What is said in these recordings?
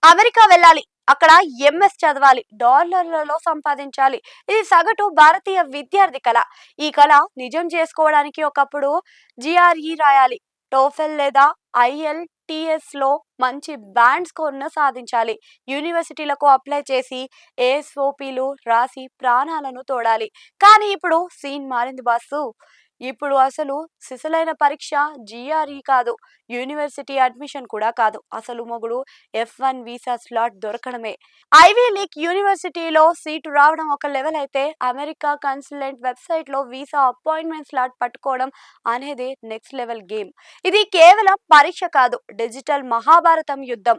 America వెళ్ళాలి. అక్కడ MS చదవాలి. డాలర్లలో సంపాదించాలి. ఇది సగటు భారతీయ విద్యార్థి కల. ఈ కల నిజం చేసుకోవడానికి ఒకప్పుడు జీఆర్ఈ రాయాలి. టోఫెల్ లేదా ఐఎల్టీఎస్‌లో మంచి బ్యాండ్ స్కోర్‌ను సాధించాలి. యూనివర్సిటీలకు అప్లై చేసి ఏఎస్ఓపీలు రాసి ప్రాణాలను తోడాలి. కానీ ఇప్పుడు సీన్ మారింది బాసు. ఇప్పుడు అసలు సిసలైన పరీక్ష జీఆర్ఈ కాదు. యూనివర్సిటీ అడ్మిషన్ కూడా కాదు. అసలు మొగుడు F1 వీసా స్లాట్ దొరకడమే. ఐవీ లీగ్ యూనివర్సిటీలో సీటు రావడం ఒక లెవెల్ అయితే అమెరికా కన్సులేట్ వెబ్సైట్లో వీసా అపాయింట్మెంట్ స్లాట్ పట్టుకోవడం అనేది నెక్స్ట్ లెవెల్ గేమ్. ఇది కేవలం పరీక్ష కాదు, డిజిటల్ మహాభారతం యుద్ధం.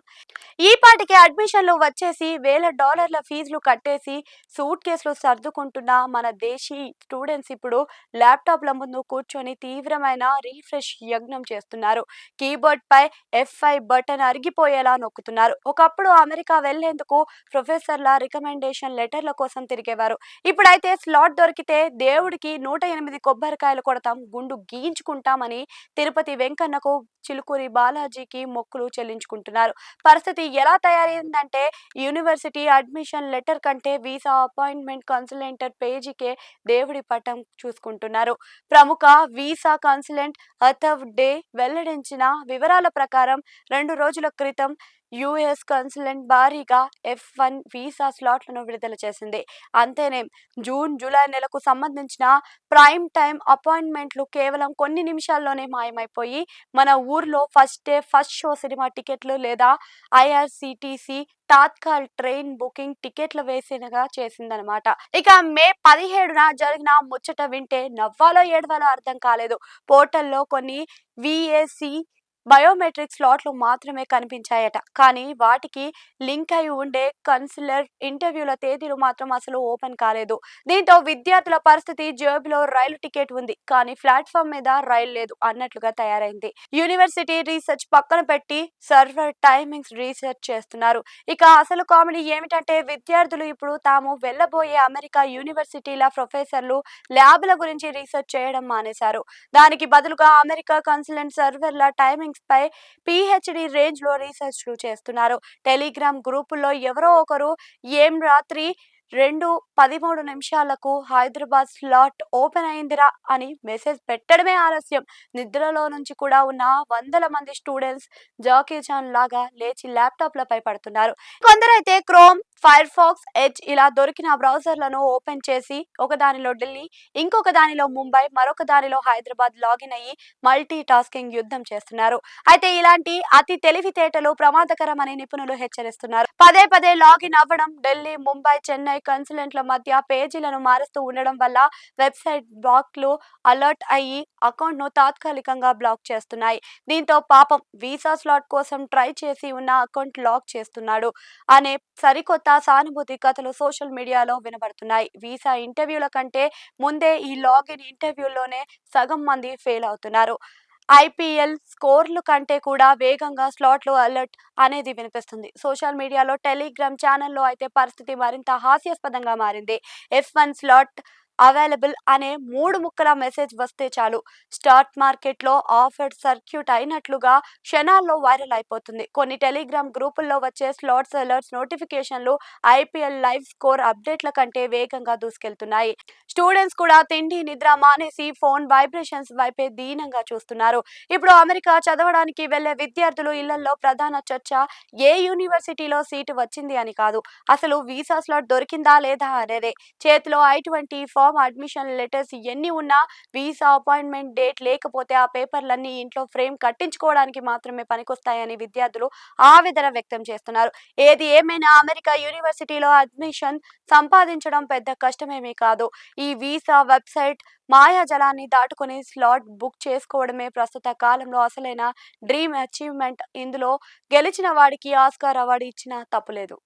ఈ పాటికి అడ్మిషన్లు వచ్చేసి $1000 ఫీజులు కట్టేసి సూట్ కేసులు సర్దుకుంటున్న మన దేశీ స్టూడెంట్స్ ఇప్పుడు ల్యాప్టాప్ల ముందు కూర్చొని తీవ్రమైన రీఫ్రెష్ యజ్ఞం చేస్తున్నారు. కీబోర్డ్ పై F5 బటన్ అరిగిపోయేలా నొక్కుతున్నారు. ఒకప్పుడు అమెరికా వెళ్లేందుకు ప్రొఫెసర్ల రికమెండేషన్ లెటర్ల కోసం తిరిగేవారు. ఇప్పుడైతే స్లాట్ దొరికితే దేవుడికి 108 కొబ్బరికాయలు కొడతాం, గుండు గీయించుకుంటామని తిరుపతి వెంకన్నకు, చిలుకూరి బాలాజీకి మొక్కులు చెల్లించుకుంటున్నారు. పరిస్థితి ఎలా తయారైందంటే యూనివర్సిటీ అడ్మిషన్ లెటర్ కంటే వీసా అపాయింట్మెంట్ కన్సల్టెంట్ పేజీకే దేవుడి పటం చూసుకుంటున్నారు. ప్రముఖ వీసా కన్సల్టెంట్ అథవ్ డే వెల్లడించిన వివరాల ప్రకారం 2 రోజుల క్రితం యుఎస్ కన్సులేట్ భారీగా F1 వీసా స్లాట్లను విడుదల చేసింది. అంతేనేం, జూన్, జూలై నెలకు సంబంధించిన ప్రైమ్ టైం అపాయింట్మెంట్లు కేవలం కొన్ని నిమిషాల్లోనే మాయమైపోయి మన ఊర్లో first day first show cinema టికెట్లు లేదా ఐఆర్సిటిసి తాత్కాల్ ట్రైన్ బుకింగ్ టికెట్ల వేసినగా చేసిందనమాట. ఇక మే 17న జరిగిన ముచ్చట వింటే నవ్వాలో ఏడవాలో అర్థం కాలేదు. పోర్టల్లో కొన్ని విఏసి బయోమెట్రిక్ స్లాట్లు మాత్రమే కనిపించాయట. కానీ వాటికి లింక్ అయి ఉండే కన్సులర్ ఇంటర్వ్యూల తేదీలు మాత్రం అసలు ఓపెన్ కాలేదు. దీంతో విద్యార్థుల పరిస్థితి జేబులో రైలు టికెట్ ఉంది కానీ ప్లాట్ఫామ్ మీద రైలు లేదు అన్నట్లుగా తయారైంది. యూనివర్సిటీ రీసెర్చ్ పక్కన పెట్టి సర్వర్ టైమింగ్స్ రీసెర్చ్ చేస్తున్నారు. ఇక అసలు కామెడీ ఏమిటంటే విద్యార్థులు ఇప్పుడు తాము వెళ్ళబోయే అమెరికా యూనివర్సిటీల ప్రొఫెసర్లు ల్యాబ్ల గురించి రీసెర్చ్ చేయడం మానేశారు. దానికి బదులుగా అమెరికా కన్సులేట్ సర్వర్ల టైమింగ్స్ పై పిహెచ్డి రేంజ్ లో రీసెర్చ్లు చేస్తున్నారు. టెలిగ్రామ్ గ్రూపుల్లో ఎవరో ఒకరు ఏం రాత్రి 2:13 హైదరాబాద్ స్లాట్ ఓపెన్ అయిందిరా అని మెసేజ్ పెట్టడమే ఆలస్యం. నిద్రలో నుంచి కూడా ఉన్న వందల మంది స్టూడెంట్స్ జాకీ చాన్ లాగా లేచి ల్యాప్టాప్లపై పడుతున్నారు. కొందరైతే క్రోమ్, ఫైర్ ఫాక్స్, ఎడ్జ్ ఇలా దొరికిన బ్రౌజర్లను ఓపెన్ చేసి ఒక దానిలో ఢిల్లీ, ఇంకొక దానిలో ముంబై, మరొక దానిలో హైదరాబాద్ లాగిన్ అయ్యి మల్టీ టాస్కింగ్ యుద్ధం చేస్తున్నారు. అయితే ఇలాంటి అతి తెలివితేటలు ప్రమాదకరమని నిపుణులు హెచ్చరిస్తున్నారు. పదే పదే లాగిన్ అవ్వడం, ఢిల్లీ, ముంబై, చెన్నై కన్సులేట్ల మధ్య పేజీలను మారుస్తూ ఉండడం వల్ల వెబ్సైట్ బ్లాక్లు అలర్ట్ అయ్యి అకౌంట్ ను తాత్కాలికంగా బ్లాక్ చేస్తున్నాయి. దీంతో పాపం వీసా స్లాట్ కోసం ట్రై చేసి ఉన్న అకౌంట్ లాక్ చేస్తున్నాడు అనే సరికొత్త సానుభూతి కథలు సోషల్ మీడియాలో వినబడుతున్నాయి. వీసా ఇంటర్వ్యూల కంటే ముందే ఈ లాగిన్ ఇంటర్వ్యూల్లోనే సగం మంది ఫెయిల్ అవుతున్నారు. ఐపీఎల్ స్కోర్లు కంటే కూడా వేగంగా స్లాట్లు అలర్ట్ అనేది వినిపిస్తుంది. సోషల్ మీడియాలో టెలిగ్రామ్ ఛానల్లో అయితే పరిస్థితి మరింత హాస్యాస్పదంగా మారింది. F1 స్లాట్ అవైలబుల్ అనే 3 ముక్కల మెసేజ్ వస్తే చాలు స్టాక్ మార్కెట్లో ఆఫర్ సర్క్యూట్ అయినట్లుగా క్షణాల్లో వైరల్ అయిపోతుంది. కొన్ని టెలిగ్రామ్ గ్రూపుల్లో వచ్చే స్లాట్స్ అలర్ట్స్ నోటిఫికేషన్లు ఐపీఎల్ లైవ్ స్కోర్ అప్డేట్ల కంటే వేగంగా దూసుకెళ్తున్నాయి. స్టూడెంట్స్ కూడా తిండి నిద్ర మానేసి ఫోన్ వైబ్రేషన్స్ వైపే దీనంగా చూస్తున్నారు. ఇప్పుడు అమెరికా చదవడానికి వెళ్లే విద్యార్థులు ఇళ్లలో ప్రధాన చర్చ ఏ యూనివర్సిటీలో సీటు వచ్చింది అని కాదు, అసలు వీసా స్లాట్ దొరికిందా లేదా అనేదే. చేతిలో I-20 ఫామ్, అడ్మిషన్ లెటర్స్ ఎన్ని ఉన్నా వీసా అపాయింట్మెంట్ డేట్ లేకపోతే ఆ పేపర్లన్నీ ఇంట్లో ఫ్రేమ్ కట్టించుకోవడానికి మాత్రమే పనికొస్తాయని విద్యార్థులు ఆవేదన వ్యక్తం చేస్తున్నారు. ఏది ఏమైనా అమెరికా యూనివర్సిటీలో అడ్మిషన్ సంపాదించడం పెద్ద కష్టమేమీ కాదు. ఈ వీసా వెబ్సైట్ మాయాజలాన్ని దాటుకుని స్లాట్ బుక్ చేసుకోవడమే ప్రస్తుత కాలంలో అసలైన డ్రీమ్ అచీవ్మెంట్. ఇందులో గెలిచిన వాడికి ఆస్కార్ అవార్డు ఇచ్చినా తప్పులేదు.